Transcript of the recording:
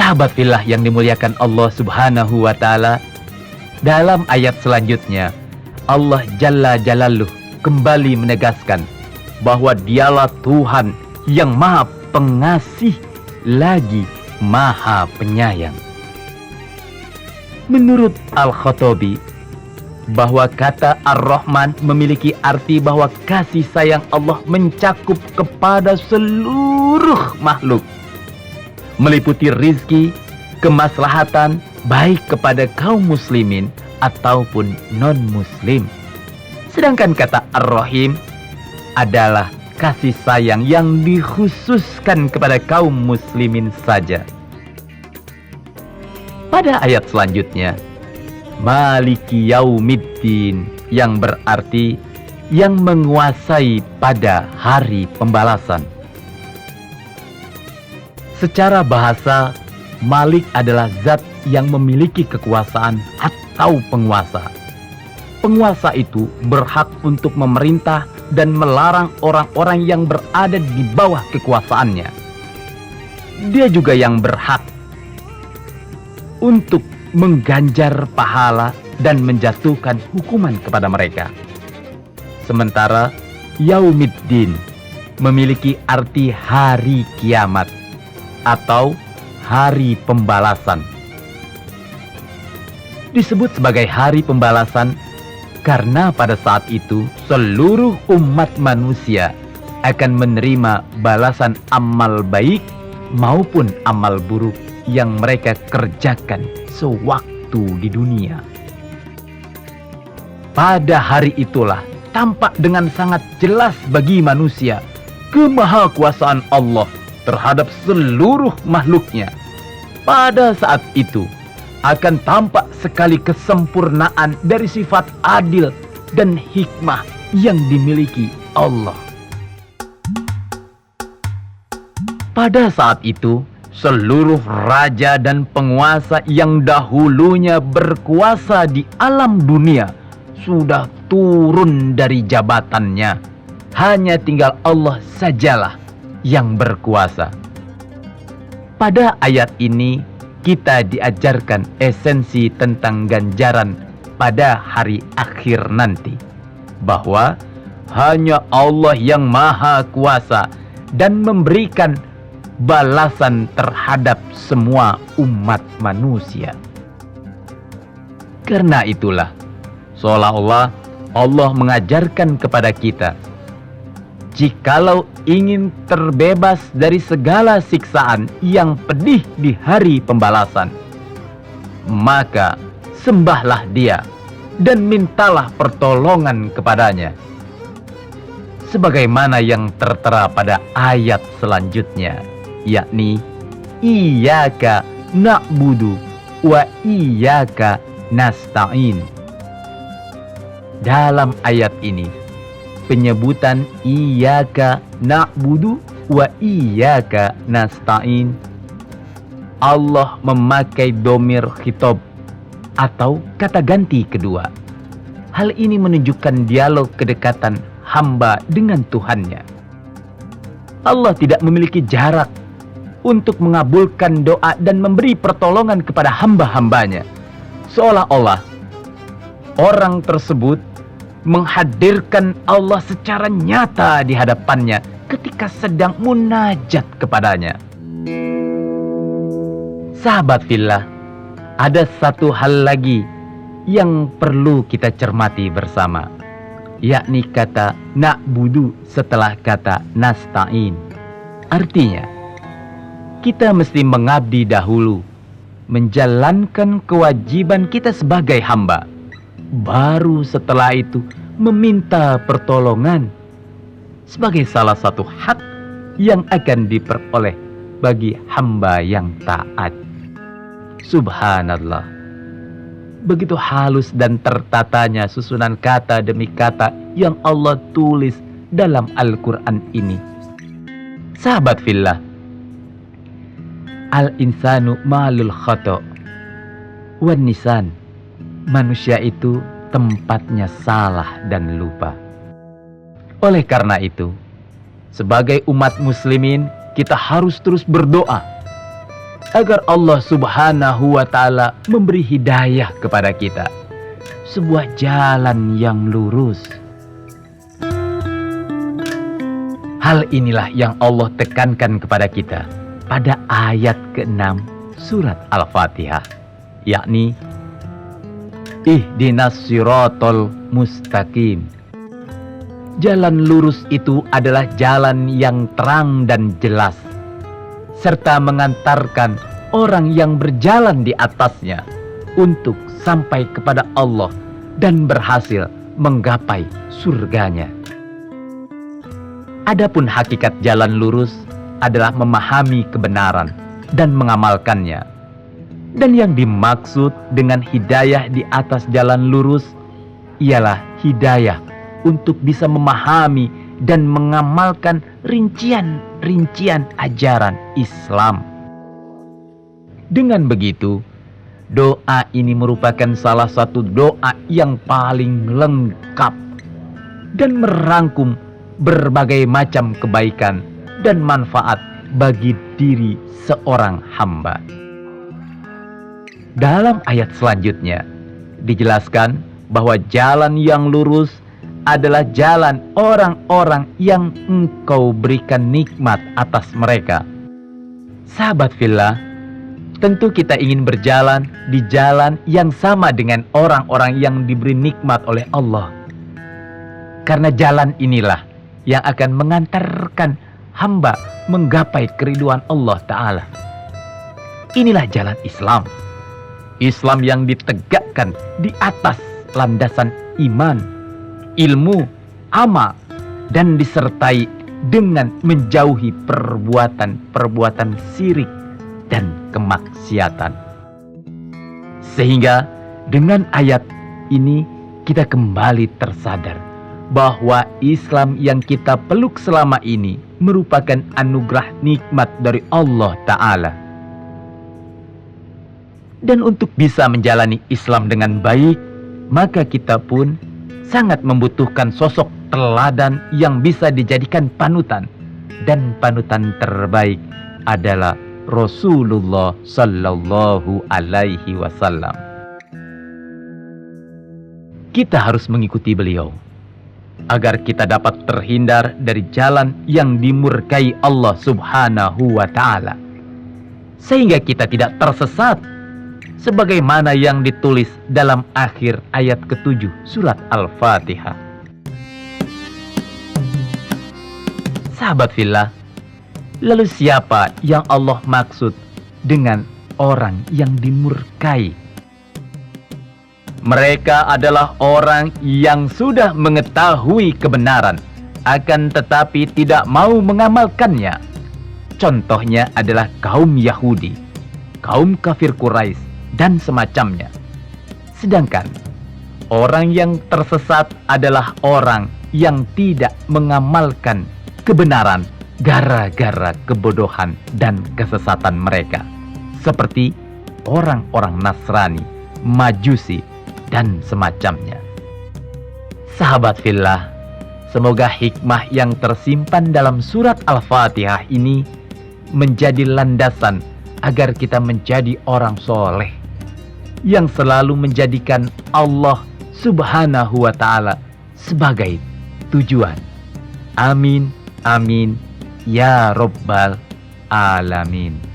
Sahabat fillah yang dimuliakan Allah Subhanahu wa Ta'ala, dalam ayat selanjutnya Allah Jalla Jalaluh kembali menegaskan bahwa Dialah Tuhan yang Maha Pengasih lagi Maha Penyayang. Menurut Al-Khattabi, bahwa kata Ar-Rahman memiliki arti bahwa kasih sayang Allah mencakup kepada seluruh makhluk, meliputi rizki, kemaslahatan, baik kepada kaum muslimin ataupun non-muslim. Sedangkan kata Ar-Rahim adalah kasih sayang yang dikhususkan kepada kaum muslimin saja. Pada ayat selanjutnya, Maliki Yaumiddin, yang berarti yang menguasai pada hari pembalasan. Secara bahasa, Malik adalah zat yang memiliki kekuasaan atau penguasa. Penguasa itu berhak untuk memerintah dan melarang orang-orang yang berada di bawah kekuasaannya. Dia juga yang berhak untuk mengganjar pahala dan menjatuhkan hukuman kepada mereka. Sementara Yaumiddin memiliki arti hari kiamat atau hari pembalasan. Disebut sebagai hari pembalasan karena pada saat itu seluruh umat manusia akan menerima balasan amal baik maupun amal buruk yang mereka kerjakan sewaktu di dunia. Pada hari itulah tampak dengan sangat jelas bagi manusia kemahakuasaan Allah terhadap seluruh makhluknya. Pada saat itu akan tampak sekali kesempurnaan dari sifat adil dan hikmah yang dimiliki Allah. Pada saat itu, seluruh raja dan penguasa yang dahulunya berkuasa di alam dunia sudah turun dari jabatannya. Hanya tinggal Allah sajalah yang berkuasa. Pada ayat ini kita diajarkan esensi tentang ganjaran pada hari akhir nanti, bahwa hanya Allah yang maha kuasa dan memberikan balasan terhadap semua umat manusia. Karena itulah, seolah-olah Allah mengajarkan kepada kita, jikalau ingin terbebas dari segala siksaan yang pedih di hari pembalasan, maka sembahlah Dia dan mintalah pertolongan kepadanya. Sebagaimana yang tertera pada ayat selanjutnya, yakni Iyyaka na'budu wa iyyaka nasta'in. Dalam ayat ini, penyebutan Iyyaka na'budu wa iyyaka nasta'in, Allah memakai dhamir khitab atau kata ganti kedua. Hal ini menunjukkan dialog kedekatan hamba dengan Tuhannya. Allah tidak memiliki jarak untuk mengabulkan doa dan memberi pertolongan kepada hamba-hambanya. Seolah-olah orang tersebut menghadirkan Allah secara nyata di hadapannya ketika sedang munajat kepadanya. Sahabat fillah, ada satu hal lagi yang perlu kita cermati bersama, yakni kata na'budu setelah kata nasta'in. Artinya, kita mesti mengabdi dahulu, menjalankan kewajiban kita sebagai hamba. Baru setelah itu meminta pertolongan sebagai salah satu hak yang akan diperoleh bagi hamba yang taat. Subhanallah, begitu halus dan tertatanya susunan kata demi kata yang Allah tulis dalam Al-Quran ini. Sahabat fillah, al-insanu ma'lul khata' wan nisan. Manusia itu tempatnya salah dan lupa. Oleh karena itu, sebagai umat muslimin, kita harus terus berdoa agar Allah Subhanahu wa Ta'ala memberi hidayah kepada kita, sebuah jalan yang lurus. Hal inilah yang Allah tekankan kepada kita pada ayat ke-6 surat Al-Fatihah, yakni Ihdinas siratal mustaqim. Jalan lurus itu adalah jalan yang terang dan jelas, serta mengantarkan orang yang berjalan di atasnya untuk sampai kepada Allah dan berhasil menggapai surganya. Adapun hakikat jalan lurus adalah memahami kebenaran dan mengamalkannya. Dan yang dimaksud dengan hidayah di atas jalan lurus ialah hidayah untuk bisa memahami dan mengamalkan rincian-rincian ajaran Islam. Dengan begitu, doa ini merupakan salah satu doa yang paling lengkap dan merangkum berbagai macam kebaikan dan manfaat bagi diri seorang hamba. Dalam ayat selanjutnya dijelaskan bahwa jalan yang lurus adalah jalan orang-orang yang Engkau berikan nikmat atas mereka. Sahabat fillah, tentu kita ingin berjalan di jalan yang sama dengan orang-orang yang diberi nikmat oleh Allah. Karena jalan inilah yang akan mengantarkan hamba menggapai keriduan Allah Ta'ala. Inilah jalan Islam. Islam yang ditegakkan di atas landasan iman, ilmu, amal, dan disertai dengan menjauhi perbuatan-perbuatan syirik dan kemaksiatan. Sehingga dengan ayat ini kita kembali tersadar bahwa Islam yang kita peluk selama ini merupakan anugerah nikmat dari Allah Ta'ala. Dan untuk bisa menjalani Islam dengan baik, maka kita pun sangat membutuhkan sosok teladan yang bisa dijadikan panutan. Dan panutan terbaik adalah Rasulullah Sallallahu Alaihi Wasallam. Kita harus mengikuti beliau agar kita dapat terhindar dari jalan yang dimurkai Allah Subhanahu wa Ta'ala, sehingga kita tidak tersesat sebagaimana yang ditulis dalam akhir ayat ke-7 surat Al-Fatihah. Sahabat fillah, lalu siapa yang Allah maksud dengan orang yang dimurkai? Mereka adalah orang yang sudah mengetahui kebenaran, akan tetapi tidak mau mengamalkannya. Contohnya adalah kaum Yahudi, kaum kafir Quraisy, dan semacamnya. Sedangkan orang yang tersesat adalah orang yang tidak mengamalkan kebenaran gara-gara kebodohan dan kesesatan mereka, seperti orang-orang Nasrani, Majusi, dan semacamnya. Sahabat fillah, semoga hikmah yang tersimpan dalam surat Al-Fatihah ini menjadi landasan agar kita menjadi orang soleh yang selalu menjadikan Allah Subhanahu wa Ta'ala sebagai tujuan. Amin, amin, ya Rabbal Alamin.